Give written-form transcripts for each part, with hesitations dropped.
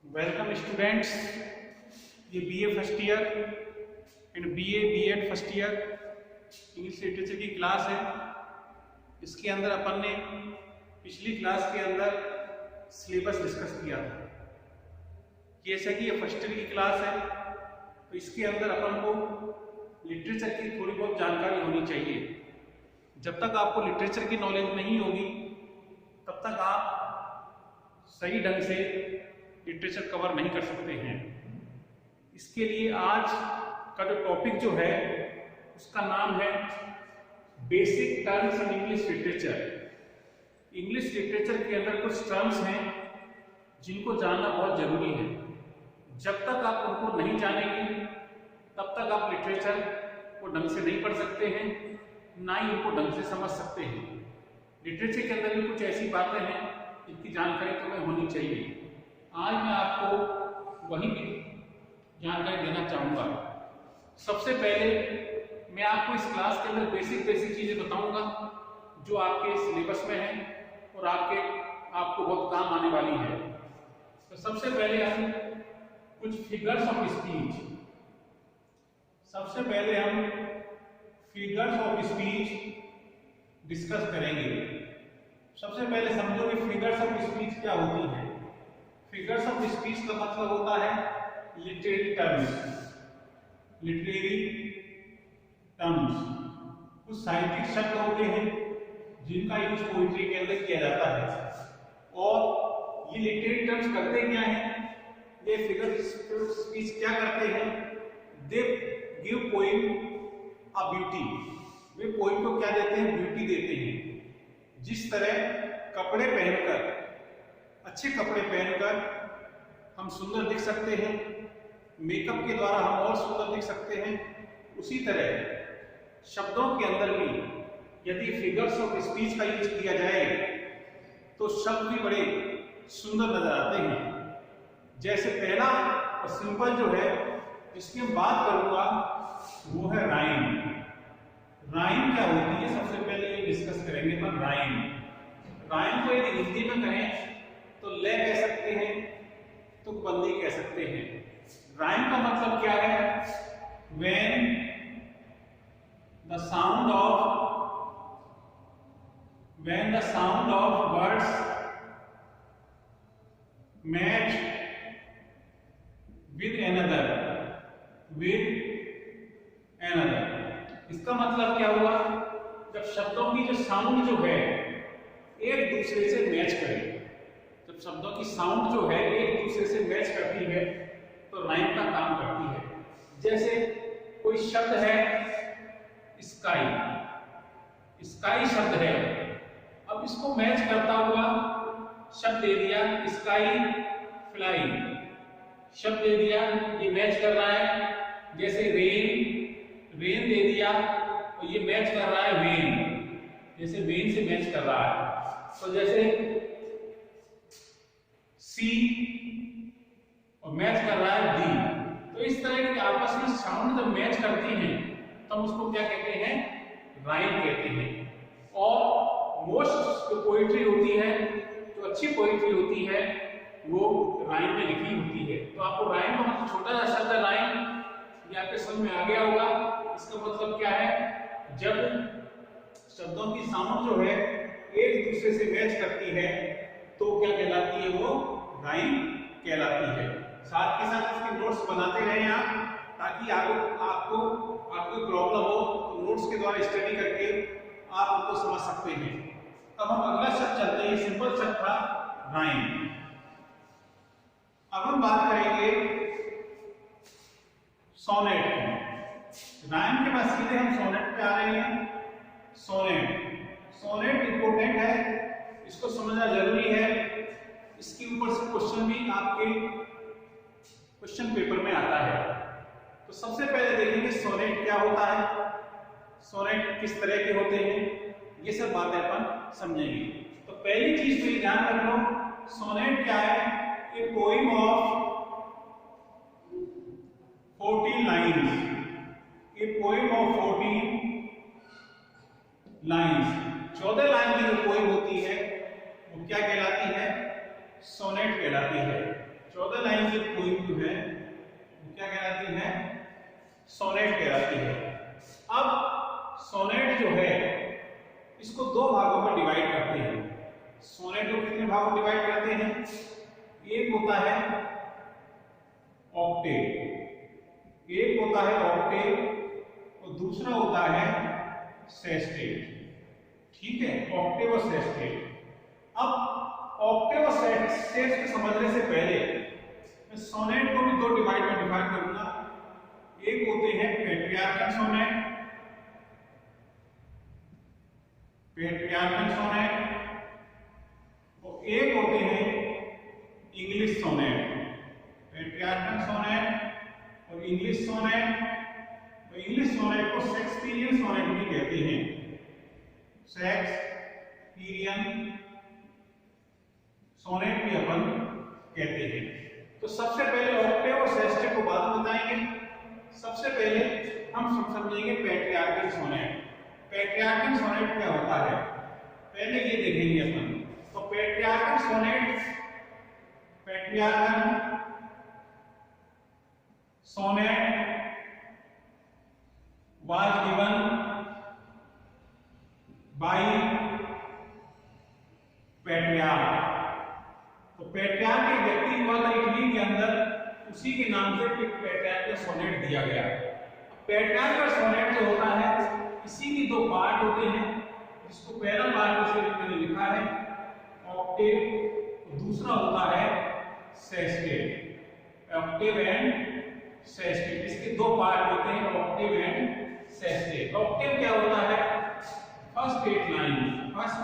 Welcome students, ये BA first year and BEd first year English literature की class है। इसके अंदर अपन ने पिछली क्लास के अंदर सिलेबस डिस्कस किया था। जैसा कि ये फर्स्ट ईयर की क्लास है तो इसके अंदर अपन को लिटरेचर की थोड़ी बहुत जानकारी होनी चाहिए। जब तक आपको लिटरेचर की नॉलेज नहीं होगी तब तक आप सही ढंग से लिटरेचर कवर नहीं कर सकते हैं। इसके लिए आज का जो टॉपिक जो है उसका नाम है basic terms in English literature. English literature के अंदर कुछ टर्म्स हैं जिनको जानना बहुत जरूरी है। जब तक आप उनको नहीं जानेंगे तब तक आप लिटरेचर को ढंग से नहीं पढ़ सकते हैं, ना ही उनको ढंग से समझ सकते हैं। लिटरेचर के अंदर भी कुछ ऐसी बातें हैं जिनकी जानकारी तुम्हें होनी चाहिए। आज मैं आपको वही जानकारी देना चाहूँगा। सबसे पहले मैं आपको इस क्लास के अंदर बेसिक चीज़ें बताऊँगा जो आपके सिलेबस में है और आपको बहुत काम आने वाली है। तो सबसे पहले हम कुछ फिगर्स ऑफ स्पीच डिस्कस करेंगे। सबसे पहले समझो कि फिगर्स ऑफ स्पीच क्या होती है। फिगर्स ऑफ स्पीच का मतलब होता है लिटरेरी टर्म्स। कुछ साहित्यिक शब्द होते हैं जिनका यूज पोइट्री के अंदर किया जाता है। और ये लिटरेरी टर्म्स करते क्या हैं, ये फिगर्स ऑफ स्पीच क्या करते हैं, they give poem a beauty. Way poem को क्या देते हैं, ब्यूटी देते हैं। जिस तरह कपड़े पहनकर, अच्छे कपड़े पहनकर हम सुंदर दिख सकते हैं, मेकअप के द्वारा हम और सुंदर दिख सकते हैं, उसी तरह शब्दों के अंदर भी यदि फिगर्स ऑफ स्पीच का यूज किया जाए तो शब्द भी बड़े सुंदर नजर आते हैं। जैसे पहला और सिंपल जो है जिसकी हम बात करूंगा वो है राइम। राइम क्या होती है, सबसे पहले ये डिस्कस करेंगे अपन। राइम को यदि हिंदी में कहें तो ले कह सकते हैं, तुकबंदी कह सकते हैं। राइम का मतलब क्या है, when the sound of words match with another। इसका मतलब क्या हुआ, जब शब्दों की जो साउंड जो है एक दूसरे से मैच करे, जब शब्दों की साउंड जो है एक दूसरे से मैच करती है तो राइम का काम करती है। जैसे कोई शब्द है स्काई शब्द है, अब इसको मैच करता हुआ शब्द दे दिया स्काई फ्लाई, शब्द दे दिया ये मैच कर रहा है। जैसे रेन दे दिया और ये मैच कर रहा है वेन, जैसे वेन से मैच कर रहा है। तो जैसे सी और मैच कर रहा है डी। तो इस तरह की आपस में साउंड जब मैच करती हैं तो हम उसको क्या कहते हैं, राइम कहते हैं। और मोस्ट जो पोइट्री होती है, जो अच्छी पोइट्री होती है वो राइम में लिखी होती है। तो आपको राइम का मतलब छोटा सा शब्द राइम, ये आपके समझ में आ गया होगा। इसका मतलब क्या है, जब शब्दों की साउंड जो है एक दूसरे से मैच करती है तो क्या कहलाती है, वो राइम कहलाती है। साथ के साथ इसके नोट्स बनाते रहें आप, ताकि आपको कोई प्रॉब्लम हो तो नोट्स के द्वारा स्टडी करके आप उनको समझ सकते हैं। अब हम अगला शब्द चलते हैं, सिंपल शब्द था राइम। अब हम बात करेंगे सोनेट। राइम के बाद सीधे हम सोनेट पे आ रहे हैं। सोनेट इंपोर्टेंट है, इसको समझना जरूरी है। इसके ऊपर से क्वेश्चन भी आपके क्वेश्चन पेपर में आता है। तो सबसे पहले देखेंगे सोनेट क्या होता है, सोनेट किस तरह के होते हैं, ये सब बातें अपन समझेंगे। तो पहली चीज तो ये ध्यान रख लो, सोनेट क्या है, a poem of 14 lines. A poem of 14 lines, 14 line की जो पोएम होती है वो क्या कहलाती है, सोनेट कहलाती है। 14 लाइन की पोइम जो है वो क्या कहलाती है? सोनेट कहलाती है। अब सोनेट जो है इसको दो भागों में डिवाइड करते हैं। सोनेट को कितने भागों में डिवाइड करते हैं? एक होता है ऑक्टेव, एक होता है ऑक्टेव और दूसरा होता है सेस्टेट। ठीक है, ऑक्टेव और सेस्टेट। अब ऑक्टेव और सेस्टेट को समझने से पहले मैं सोनेट को भी दो डिवाइड में डिवाइड करूंगा। एक होते हैं पेट्रियार्कल सोनेट, पेट्रियार्कल सोनेट, और एक होते हैं इंग्लिश सोनेट। पेट्रियार्कल सोनेट और इंग्लिश सोनेट। तो इंग्लिश सोनेट को शेक्सपियरियन सोनेट भी कहते हैं। शेक्सपियरियन सोनेट भी अपन कहते हैं। तो सबसे पहले ऑक्टेव और सेस्टेट को बाद में बताएंगे। सबसे पहले हम समझेंगे पेट्रियार्कल सोनेट। पेट्रियार्कल सोनेट क्या होता है पहले ये देखेंगे अपन। तो Petrarchal sonnet, Petrarchal sonnet was given by Petrarch. तो पेट्रियार्क एक व्यक्ति हुआ था इटली के अंदर, उसी के नाम से पेट्रियार्कल सोनेट दिया गया। पेट्रियार्कल सोनेट जो होता है इसी की दो पार्ट होते हैं, जिसको पहला पार्ट जैसे मैंने लिखा है ऑक्टेव, दूसरा होता है सेस्टेट। ऑक्टेव एंड सेस्टेट, इसके दो पार्ट होते हैं, ऑक्टेव एंड सेस्टेट। ऑक्टेव क्या होता है? फर्स्ट 8 लाइन, फर्स्ट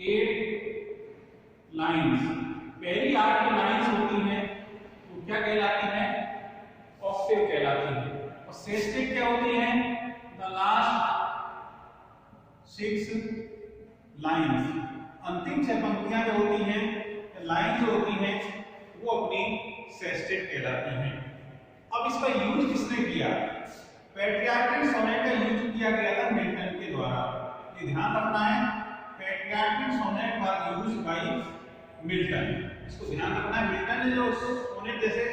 8 लाइंस, पहली 8 लाइंस होती हैं वो क्या कहलाती हैं? ऑक्टेव कहलाती है। और सेस्टेट क्या होती है? द लास्ट 6 लाइंस, अंतिम 6 पंक्तियां जो होती हैं, लाइन जो होती हैं, वो अपनी सेस्टेट कहलाती हैं। अब इसका यूज किसने किया? पेट्रियार्कल सोनेट का यूज किया गया था मिल्टन के द्वारा। ये ध्यान रखना है, Petrarchal sonnet was used by Milton. इसको ध्यान रखना है। मिल्टन ने जो सोनेट जैसे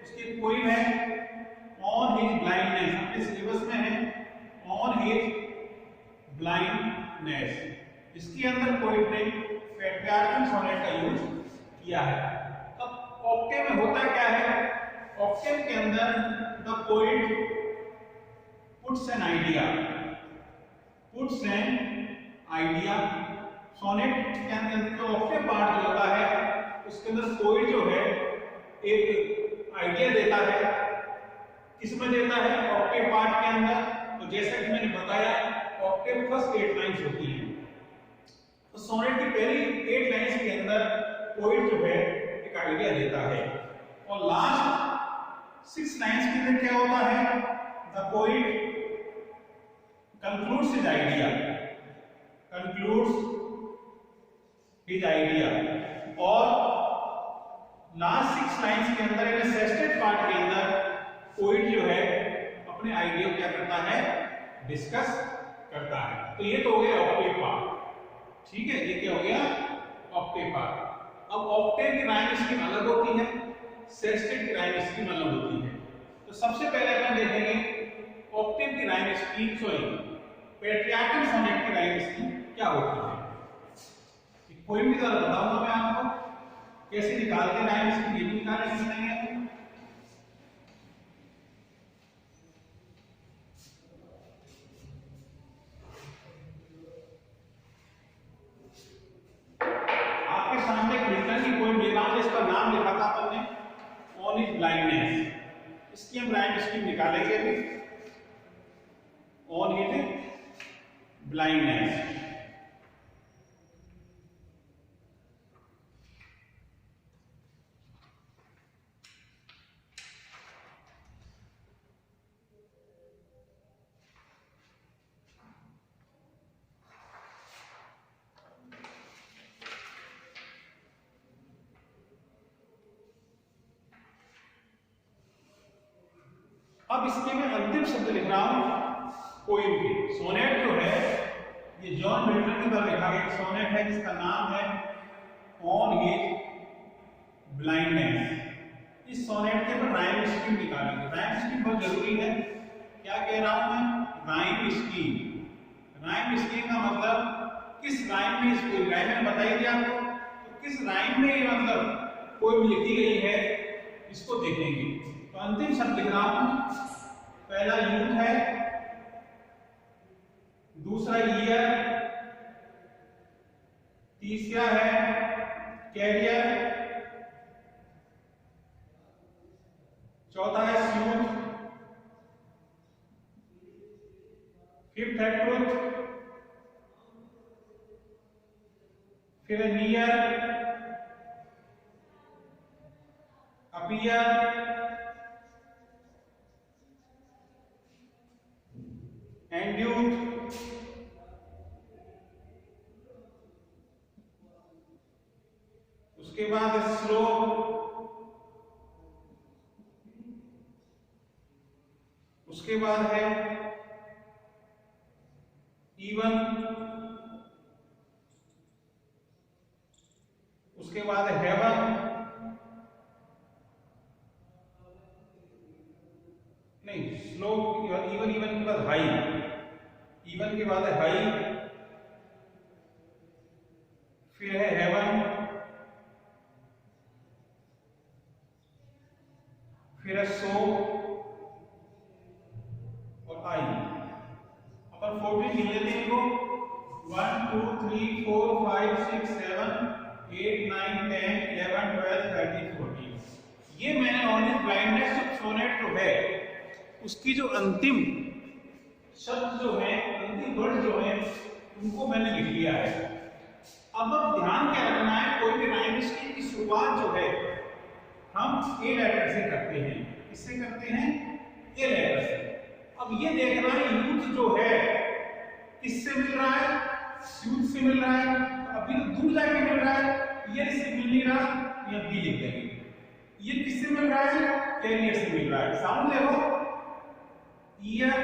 उसकी पोइम है ऑन हिज ब्लाइंडनेस, अपने सिलेबस में है ऑन हिज ब्लाइंडनेस, इसके अंदर पोइट ने पेट्रियार्कल सोनेट का यूज किया है। अब ऑक्टेव में होता क्या है? ऑक्टेव के अंदर the poet puts an idea, puts an idea. Sonnet के अंदर जो ऑक्टेव पार्ट जो होता है उसके अंदर पोइट जो है एक आइडिया देता है। किसमें देता है? ऑक्टेव पार्ट के अंदर। तो जैसा कि मैंने बताया ऑक्टेव फर्स्ट 8 लाइंस होती हैं। तो सोनेट की पहली 8 लाइंस के अंदर पोइट जो है एक आइडिया देता है, और लास्ट 6 लाइंस के अंदर क्या होता है? The poet concludes his idea, concludes his idea। और लास्ट 6 लाइंस के अंदर यानी सेस्टेट पार्ट के अंदर पोइट जो है अपने आइडिया क्या करता है? डिस्कस करता है। तो ये तो हो गया ऑक्टेव पार्ट। ठीक है, ये क्या हो गया? Octave part. अब ऑक्टेव की राइम स्कीम अलग होती है, सेस्टेट की राइम स्कीम अलग होती है। तो सबसे पहले अपन देखेंगे ऑक्टेव की rhyme scheme, sorry Petrarchal sonnet की राइम स्कीम क्या होती है। पोइम की तरह बताऊंगा मैं आपको कैसे निकालते राइम स्कीम, ये भी निकालने सीखेंगे। आपके सामने एक मिल्टन की पोइम लिखा है, इसका नाम लिखा था अपन ने ऑन हिज ब्लाइंडनेस। इसकी हम राइम स्कीम निकालेंगे अभी, ऑन हिज ब्लाइंडनेस। अब इसके मैं अंतिम शब्द लिख रहा हूं पोइम के। सोनेट जो है ये जॉन मिल्टन के द्वारा लिखा गया सोनेट है, जिसका नाम है ऑन हिज ब्लाइंडनेस। इस सोनेट के ऊपर राइम स्कीम निकालेंगे। राइम स्कीम बहुत जरूरी है। क्या कह रहा हूं मैं? Rhyme scheme. राइम स्कीम का मतलब किस राइम में इसको राइम मैंने बताई दिया आपको, तो किस राइम में ये मतलब कोई लिखी गई है इसको देखेंगे। तो अंतिम शब्द लिख रहा हूं। पहला यूथ है, दूसरा ईयर, तीसरा है कैरियर, चौथा है स्यूट, फिफ्थ है ट्रुथ, फिर है नियर, अपीयर, एंड्यूट, उसके बाद स्लो, उसके बाद है इवन, उसके बाद है हेवन, नहीं स्लो, इवन इवन के बाद हाई, इवन के बाद है हाई, फिर है हेवन, फिर है सो और आई। अपन 14 गिन लेते हैं इनको। 1 2 3 4 5 6 7 8 9 10 11 12 13 14। ये मैंने ओनली ब्लाइंडनेस ऑफ सोनेट जो है उसकी जो अंतिम शब्द जो है, अंतिम वर्ड जो है, उनको मैंने लिख लिया है। अब ध्यान क्या रखना है, कोई भी राइम स्कीम की शुरुआत जो है हम ए लेटर से करते हैं। किससे करते हैं? ए लेटर से। अब ये देखना है यूथ जो है किससे मिल रहा है? यूथ से मिल रहा है। अभी तो दूर जाके मिल रहा है, ये इससे मिल नहीं रहा, ये बी लिख देंगे। ये किससे मिल रहा है? कैरियर से मिल रहा है। साउंड देखो, ear,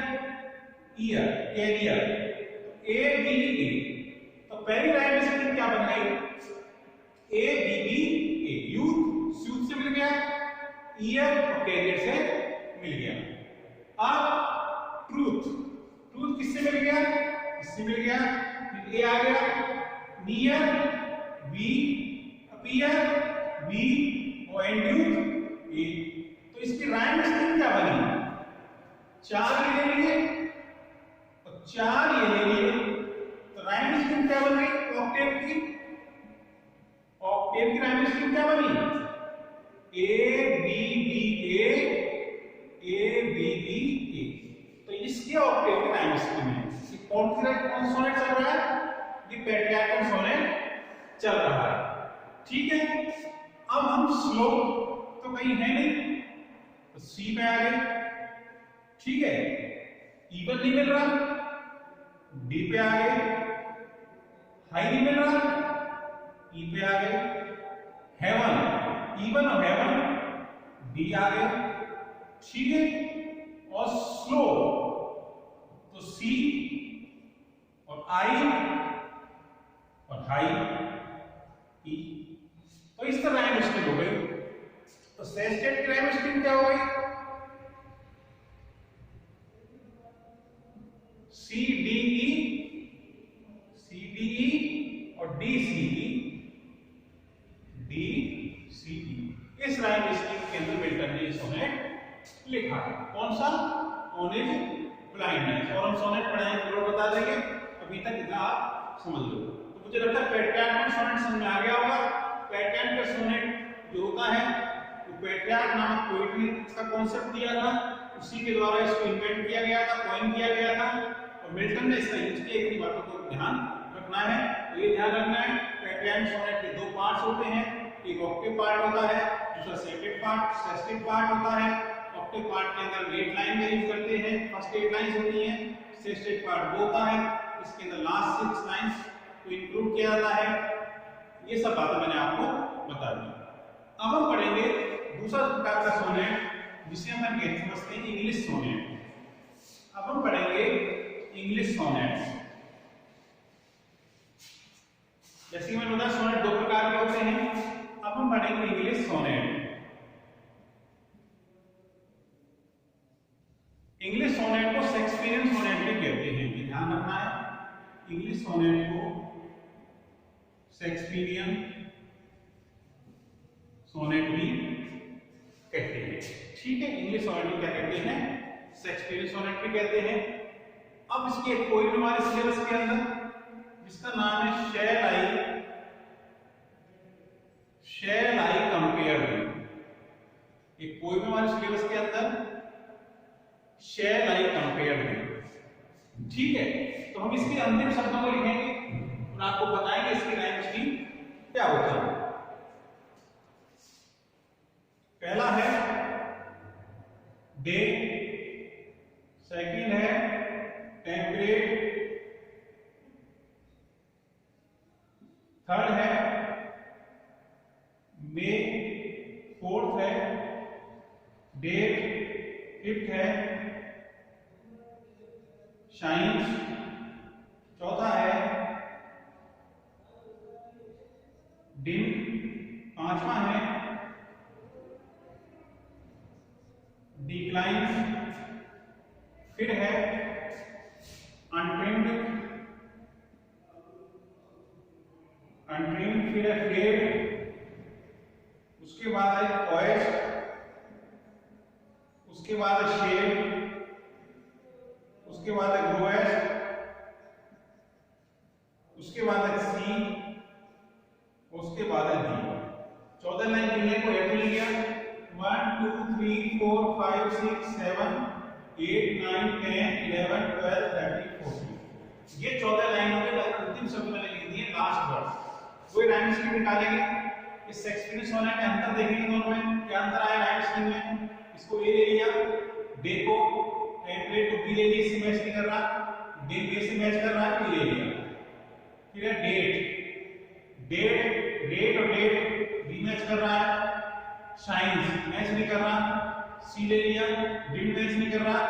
ear, carrier, A B A. तो पहली राइम स्कीम क्या बन गई? A B B A. Youth से मिल गया, ईयर और कैरियर से मिल गया। अब ट्रूथ, ट्रूथ किससे मिल गया? इससे मिल गया, फिर ए आ गया, नियर बी, अपीयर बी और एंड्यूट ए। तो इसकी राइम स्कीम क्या बनी? 4 ये ले लिए और 4 ये ले लिए। तो राइम स्कीम क्या बन गई? ऑक्टेव की। ऑक्टेव की राइम स्कीम क्या बनी? A B B A B B A. तो इसके ऑक्टेव की राइम स्कीम है। कौन सी सोनेट चल रहा है? ये पेट्रियार्कल सोनेट चल रहा है। ठीक है। अब हम स्लो तो कहीं है नहीं, तो सी पे आ गए। ठीक है। इवन नहीं मिल रहा, डी पे आ गए। हाई नहीं मिल रहा, ई पे आ गए। हेवन, इवन और हेवन डी आ गए। ठीक है। और स्लो तो सी और आई और हाई ई। तो इस तरह राइम स्कीम हो गई। तो सेस्टेट की राइम स्कीम क्या हो गई? सी डी ई और डी सी ई। इस राइम स्कीम के अंदर मिल्टन ने सोनेट लिखा है। कौन सा? ऑनेज ब्लाइंडनेस। और हम सोनेट पढ़ाएंगे, जरूर बता देंगे। अभी तक इतना आप समझ लो। तो मुझे लगता है पेट्रियार्क सोनेट समझ में आ गया होगा। पेट्रियार्क सोनेट जो होता है वो पेट्रियार्क नामक पोएट्री का कॉन्सेप्ट दिया था, उसी के द्वारा इसको इन्वेंट किया गया था, कॉइन किया गया था। और मिल्टन ने इसका यूज किया। इतनी बातों को ध्यान रखना है। तो ये ध्यान रखना है, पेट्रियार्क सोनेट के 2 पार्ट्स होते हैं। एक ऑक्टेव पार्ट होता है, दूसरा सेस्टेट पार्ट होता है। ऑक्टेव पार्ट के अंदर 8 लाइन का यूज करते हैं। फर्स्ट 8 लाइंस होती हैं। सेस्टेट पार्ट 2 होता है, इसके अंदर लास्ट 6 लाइंस को इंक्लूड किया जाता है। ये सब बातें मैंने आपको बता दी। अब हम पढ़ेंगे दूसरा प्रकार का सोनेट जिसे हम समझते हैं इंग्लिश सोनेट। अब हम पढ़ेंगे इंग्लिश सोनेट। जैसे कि मैंने बताया सोनेट 2 प्रकार के होते हैं। अब हम पढ़ेंगे इंग्लिश सोनेट। इंग्लिश सोनेट को शेक्सपियरियन सोनेट भी कहते हैं, ये ध्यान रखना है। इंग्लिश सोनेट को शेक्सपियरियन सोनेट भी कहते हैं, ठीक है। इंग्लिश सोनेट को क्या कहते हैं? शेक्सपियरियन सोनेट भी कहते हैं। अब इसकी एक पोएम हमारे सिलेबस के अंदर जिसका नाम है शैल आई कंपेयर विद। एक पोएम हमारे सिलेबस के अंदर शैल आई कंपेयर विद, ठीक है। तो हम इसके अंतिम शब्दों को लिखेंगे और आपको बताएंगे इसकी राइम स्कीम क्या होता है। पहला है डे, सेकंड है टेम्परेट, थर्ड है मे, फोर्थ है डेट, फिफ्थ है शाइन्स, चौथा है डिम, पांचवा है डिक्लाइंस, फिर है अनट्रिम्ड, फिर है फेड, उसके बाद है ऑयस्ट, उसके बाद है शेड, उसके बाद है ग्रोएस्ट, उसके बाद है सी, उसके बाद है डी। 14 लाइन लिखने को ऐड मिल गया। 1 2 3 4 5 6 7 8 9 10 11 12 13 14, ये 14 लाइन हो गई। अंतिम शब्द मैंने लिख दिए लास्ट वर्ड। कोई राइम स्कीम निकालेंगे, इस शेक्सपियरियन सोनेट में अंतर देखेंगे दोनों में, क्या अंतर आया राइम स्कीम में। इसको ए ले लिया, डे को टेम्परेट को बी ले लिया, इससे मैच नहीं कर रहा, डे बी से मैच कर रहा है, बी ले लिया। फिर है डेट और डेट बी मैच कर रहा है, शाइन्स मैच नहीं कर रहा, सी ले लिया, डिड मैच नहीं कर रहा,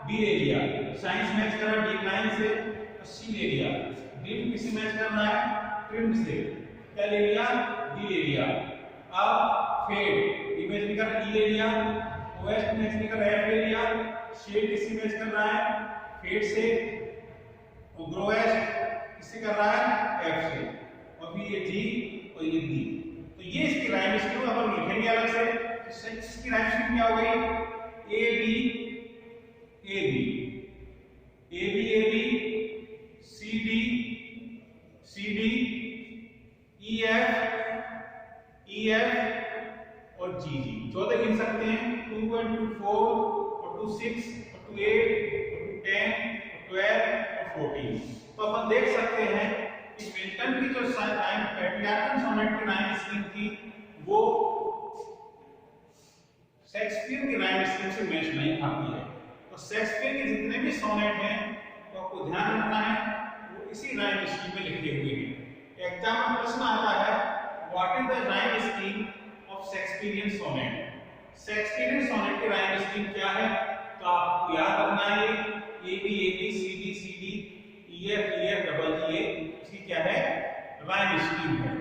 बी ले लिया, शाइन्स मैच कर रहा है डिक्लाइन से, तो सी ले लिया, डिड किससे मैच कर रहा है, ट्रिम से, क्या ले लिया, डी ले लिया। अब फेड इमेज नहीं कर रहा, ई ले लिया, ओएस्ट मैच नहीं कर रहा, एफ ले लिया, शेड किससे मैच कर रहा है, फेड से, और ग्रोएस्ट किससे कर रहा है, एफ से, और फिर ये जी और ये डी। तो ये इसकी राइम स्कीम अपन लिखेंगे अलग से। तो इसकी राइम स्कीम क्या हो गई, A B A B, A B A B, C D E F और जी जी। 14 गिन सकते हैं, 2 1 2 4 और 2 6 और 2 8 और 2 10 और 12 और 14। तो अपन देख सकते हैं कि मिल्टन की जो राइम पैट्रियार्कन सोनेट की राइम स्कीम थी वो शेक्सपियर की राइम स्कीम से मैच नहीं खाती है। तो शेक्सपियर के जितने भी सोनेट हैं तो आपको ध्यान रखना है वो इसी राइम स्कीम में लिखे हुए हैं। एग्जाम में प्रश्न आता है what is the rhyme scheme of Shakespearean sonnet. Shakespearean sonnet की राइम स्कीम क्या है, तो आपको याद रखना है A B C D E F double G, इसकी क्या है, राइम स्कीम है।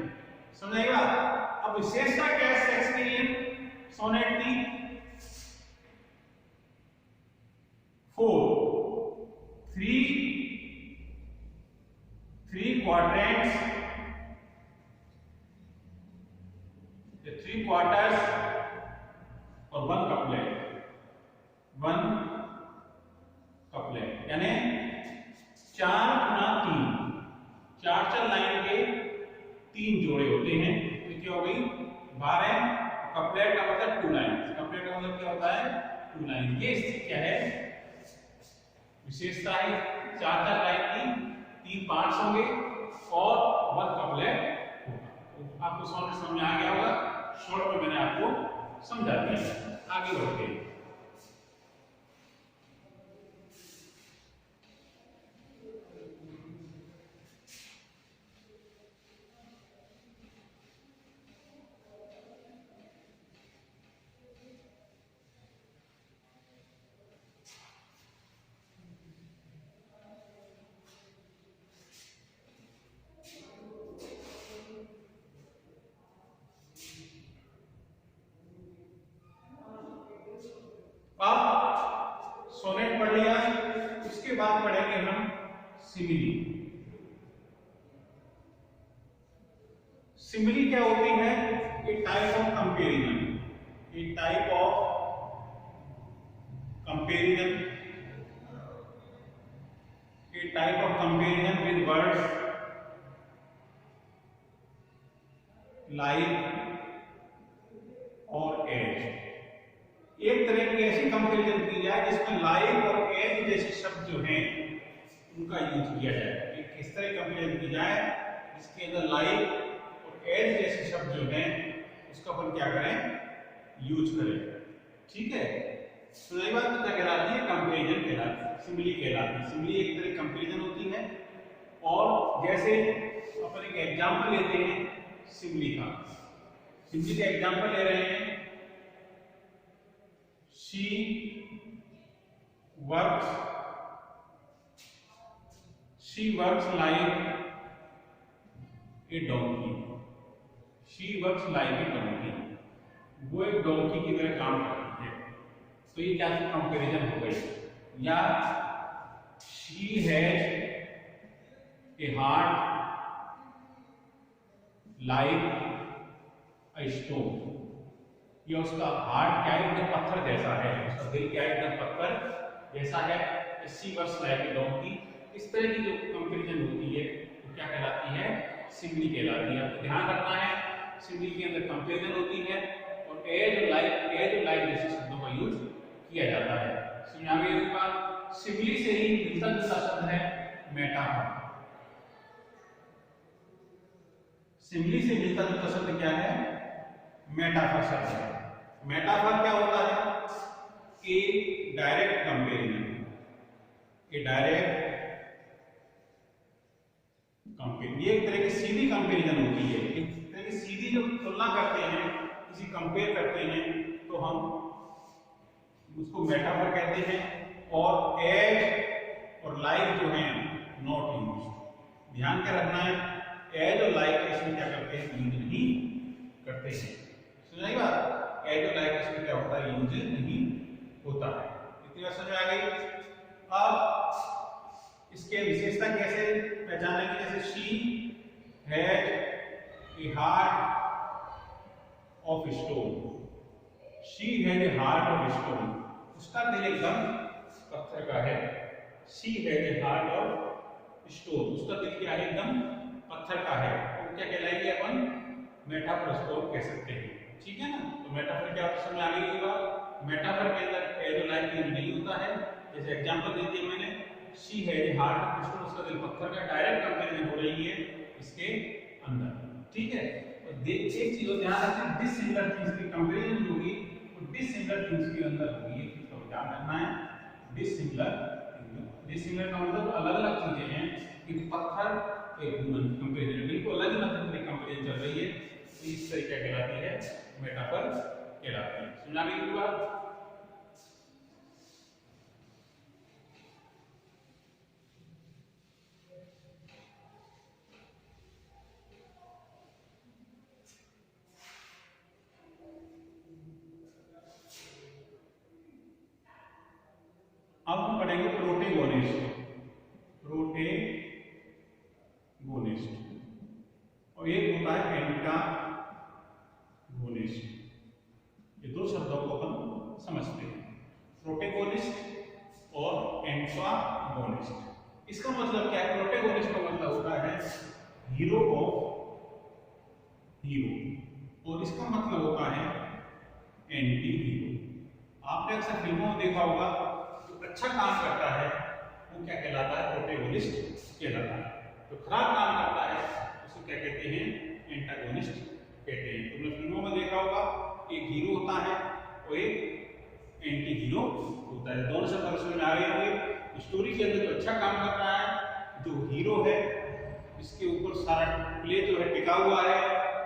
समझेगा। अब विशेषता क्या है शेक्सपियरियन सोनेट की, 3 क्वाड्रेंट्स, 3 क्वार्टर्स और 1 कपलेट, यानी 4 गुना 3, 4 लाइन के 3 जोड़े होते हैं, तो क्या हो गई 12। कपलेट का मतलब 2 लाइन, कपलेट का मतलब क्या होता है 2 लाइन। ये इसकी क्या है विशेषता है, 4 लाइन की 3 पार्ट्स होंगे और 1 कपलेट होगा। तो आपको समझ में आ गया होगा, शॉर्ट में मैंने आपको समझा दिया। आगे बढ़ते हैं। अब सोनेट पढ़ लिया, उसके बाद पढ़ेंगे हम सिमिली। सिमिली क्या होती है? A type of comparison, a type of comparison, a type of comparison with words like और एज। एक तरह की ऐसी कंपेरिजन की जाए जिसमें लाइक और एज जैसे शब्द जो हैं उनका यूज किया जाए। किस तरह कंपेरिजन की जाए जिसके अंदर लाइक और एज जैसे शब्द जो हैं उसका अपन क्या करें? यूज करें। ठीक है, तो ये बात क्या कहलाती है? कंपेरिजन कहलाती है, सिमिली कहलाती है। सिमिली एक तरह कंपेरिजन होती है। और जैसे अपन एक एग्जांपल लेते हैं सिमिली का, सिमिली का एग्जांपल ले रहे हैं, she works like a donkey. She works like a donkey, वो एक डोंकी की तरह काम करती है। तो ये क्या कंपैरिजन हो गई? या she has a heart like a stone, या उसका हार्ट क्या है? एकदम पत्थर जैसा है, उसका दिल क्या है? एकदम पत्थर जैसा है। She works like a donkey, इस तरह की जो कंपैरिजन होती है वो क्या कहलाती है? सिमिली कहलाती है। आपको ध्यान रखना है सिमिली के अंदर कंपैरिजन होती है और एज और लाइक जैसे शब्दों का यूज किया जाता है। समझ आ गई ये बात? सिमिली से ही मिलता जुलता शब्द है मेटाफर। सिमिली से मिलता जुलता शब्द क्या है? मेटाफर शब्द है। मेटाफर क्या होता है? ए डायरेक्ट कंपैरिजन, ए डायरेक्ट कंपेरिजन। ये एक तरह की सीधी कंपैरिजन होती है। एक तरह की सीधी जो तुलना करते हैं, किसी कंपेयर करते हैं, तो हम उसको मेटाफर कहते हैं। और एज और लाइक जो है नॉट यूज। ध्यान क्या रखना है? एज और लाइक इसमें क्या करते हैं? यूज नहीं करते हैं। समझ आई बात? एज और लाइक इसमें क्या होता है? यूज नहीं होता है। इतनी बात समझ आ गई? अब इसके विशेषता कैसे पहचानेंगे? जैसे she has a heart of stone, she has a heart of stone, उसका दिल एकदम पत्थर का है। She has a heart of stone, उसका दिल क्या है? एकदम पत्थर का है। तो क्या कहलाएगी? अपन मेटाफर उसको कह सकते हैं। ठीक है ना? तो मेटाफर क्या समझ आ गई बात? मेटाफर के अंदर एज और लाइक यूज नहीं होता है। जैसे एग्जांपल दे दिया मैंने, she has a heart of stone, उसका दिल पत्थर का। डायरेक्ट कंपैरिजन हो रही है इसके अंदर। ठीक है, तो एक चीज ध्यान रखना, डिसिमिलर थिंग्स की कंपैरिजन होगी तो डिसिमिलर थिंग्स के अंदर होगी। ये चीज को ध्यान रखना है। डिसिमिलर का मतलब अलग अलग चीजें हैं कि पत्थर एक ह्यूमन कंपैरिजन बिल्कुल अलग अलग कंपैरिजन चल रही है। तो इस तरीके कहलाती है मेटाफर कहलाती है। समझ आ गई बात? अब हम पढ़ेंगे प्रोटेगोनिस्ट। और एक होता है एंटागोनिस्ट। ये दो शब्दों को हम समझते हैं, प्रोटेगोनिस्ट और एंटागोनिस्ट। इसका मतलब क्या है? प्रोटेगोनिस्ट का मतलब होता है हीरो ऑफ हीरो, और इसका मतलब होता है एंटी हीरो। आपने अक्सर फिल्मों में देखा होगा, अच्छा काम करता है वो क्या कहलाता है? प्रोटेगोनिस्ट कहलाता है। तो खराब काम करता है उसको क्या कहते हैं? एंटागोनिस्ट कहते हैं। तुमने फिल्मों में देखा होगा, एक हीरो होता है और एक एंटी हीरो होता है। दोनों से समझ में आ रही होगी। स्टोरी के अंदर जो अच्छा काम कर रहा है, जो हीरो है, इसके ऊपर सारा प्ले जो है टिका हुआ है,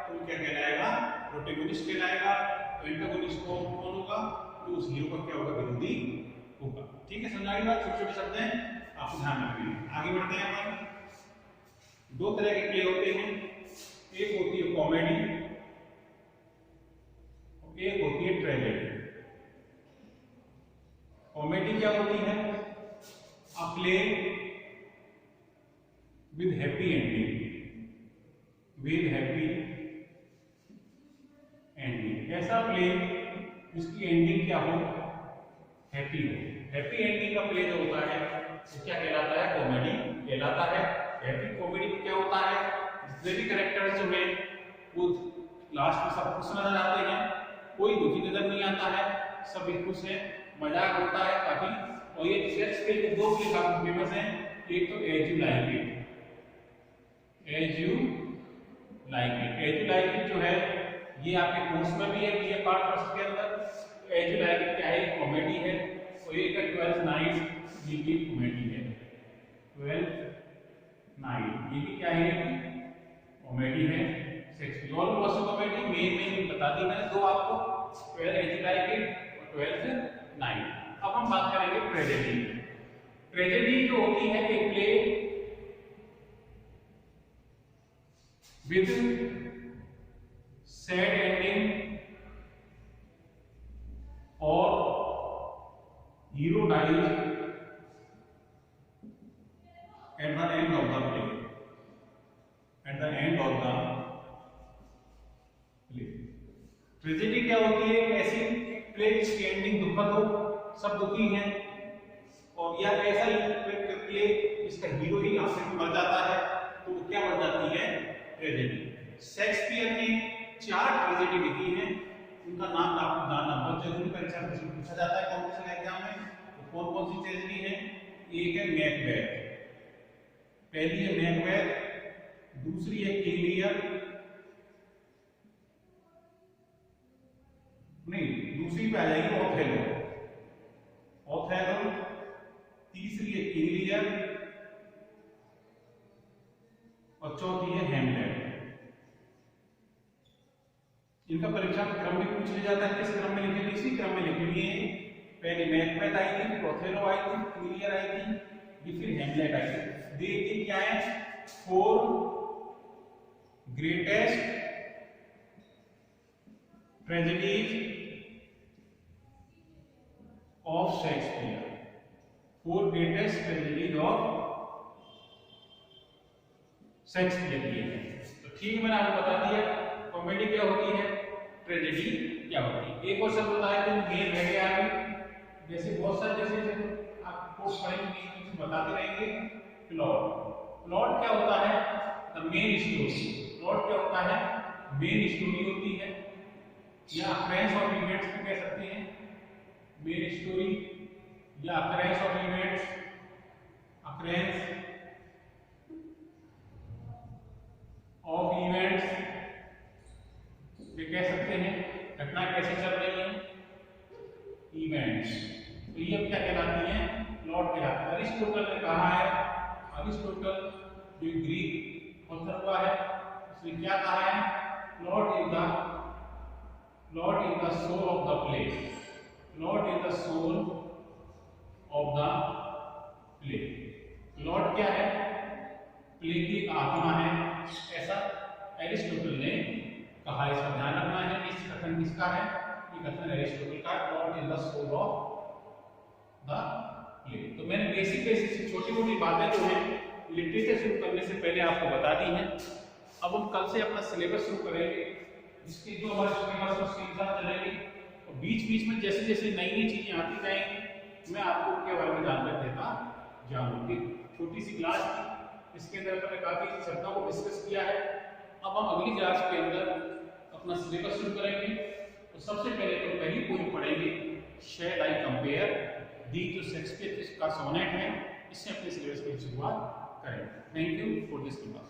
तो क्या कहलाएगा? प्रोटेगोनिस्ट कहलाएगा। तो एंटागोनिस्ट कौन होगा? तो उस हीरो का क्या होगा? विरोधी होगा। ठीक है, समझ आई बात? छोटे छोटे शब्द हैं, आपको ध्यान रखना। आगे बढ़ते हैं अपन। दो तरह के प्ले होते हैं, एक होती है कॉमेडी और एक होती है ट्रेजेडी। होती है? अ play with happy ending, with happy ending. ऐसा प्ले जिसकी एंडिंग क्या हो? हैप्पी हो। हैप्पी एंडिंग का प्ले जो होता है वो क्या कहलाता है? कॉमेडी कहलाता है। हैप्पी कॉमेडी में क्या होता है? जितने भी कैरेक्टर्स जो है वो लास्ट में सब खुश नजर आते हैं, कोई दुखी नजर नहीं आता है, सभी खुश है, मजाक होता है काफी। और ये शेक्सपियर के 2 प्ले काफी फेमस हैं। एक तो as you like it, as you like it. As you like it जो है ये आपके कोर्स में भी है, बीए पार्ट फर्स्ट के अंदर। एज यू लाइक इट क्या है? कॉमेडी है। और एक है 12th नाइट, ये भी कॉमेडी है। 12th नाइट ये भी क्या है? कॉमेडी है। शेक्सपियर ऑलमोस्ट कॉमेडी मेन बता दी मैंने 2 आपको, 12 एज यू लाइक इट और 12th नाइट। अब हम बात करेंगे ट्रेजेडी। ट्रेजेडी जो होती है एक प्ले विद सैड एंडिंग और hero dies at the end of the play, at the end of the play. Tragedy क्या होती है? ऐसी प्ले जिसकी एंडिंग दुखद हो, सब दुखी हैं, और या ऐसा ही प्ले जिसका हीरो ही आखिर में मर जाता है, तो वो क्या बन जाती है? ट्रेजेडी। शेक्सपियर ने 4 ट्रेजेडी लिखी हैं, उनका नाम आपको जानना बहुत जरूरी, परीक्षा में पूछा जाता है कॉम्पिटिशन एग्जाम में। तो कौन कौन सी ट्रेजेडी है? एक है मैकबेथ, पहली है मैकबेथ, दूसरी है किंग लियर, नहीं दूसरी पे आ जाएगी ओथेलो, ओथेलो, तीसरी है किंग लियर और चौथी है हैमलेट। इनका परीक्षा में क्रम भी पूछ लिया जाता है, किस क्रम में लिखे? इसी क्रम में लिखे हुए हैं। पहले मैकबेथ आई थी, फिर ओथेलो आई थी, किंग लियर आई थी, ये फिर हैमलेट आई थी। देखिए क्या है? 4 greatest tragedies of Shakespeare, 4 greatest tragedies of Shakespeare की है। तो ठीक मैंने आपको बता दिया कॉमेडी क्या होती है, ट्रेजेडी क्या होती है। एक और शब्द बताया कि मेन रह गया है, जैसे बहुत सारे जैसे आप कोर्स पढ़ेंगे बताते रहेंगे। प्लॉट, प्लॉट क्या होता है? The main story. प्लॉट क्या होता है? मेन स्टोरी होती है, या अकरेंस ऑफ इवेंट्स भी कह सकते हैं। मेन स्टोरी या occurrence of events, occurrence of events भी कह सकते हैं। घटना कैसे चल रही है? इवेंट्स। तो ये क्या कहलाती है? प्लॉट कहलाती है। अरिस्टोटल ने कहा है, अरिस्टोटल जो ग्रीक ऑथर हुआ है उसने क्या कहा है? Plot is the soul of the play, plot is the soul of the play. Plot क्या है? प्ले की आत्मा है, ऐसा एरिस्टोटल ने कहा। इसका ध्यान रखना है। इस कथन किसका है? ये कथन एरिस्टोटल का। Plot is the soul of the play. तो मैंने बेसिक छोटी मोटी बातें जो है लिटरेचर शुरू करने से पहले आपको बता दी हैं। अब हम कल से अपना सिलेबस शुरू करेंगे, जिसके जो हमारे सिलेबस उसके हिसाब चलेंगे, और बीच बीच में जैसे जैसे नई नई चीजें आती जाएंगी मैं आपको उनके बारे में जानकारी देता जाऊंगी। छोटी सी क्लास थी, इसके अंदर मैंने काफी शब्दों को डिस्कस किया है। अब हम अगली क्लास के अंदर अपना सिलेबस शुरू करेंगे। तो सबसे पहले तो पहली पॉइंट पढ़ेंगे, शैल आई कंपेयर दी, जो शेक्सपियर का सोनेट है, इससे अपने सिलेबस की शुरुआत करें। Thank you for this class.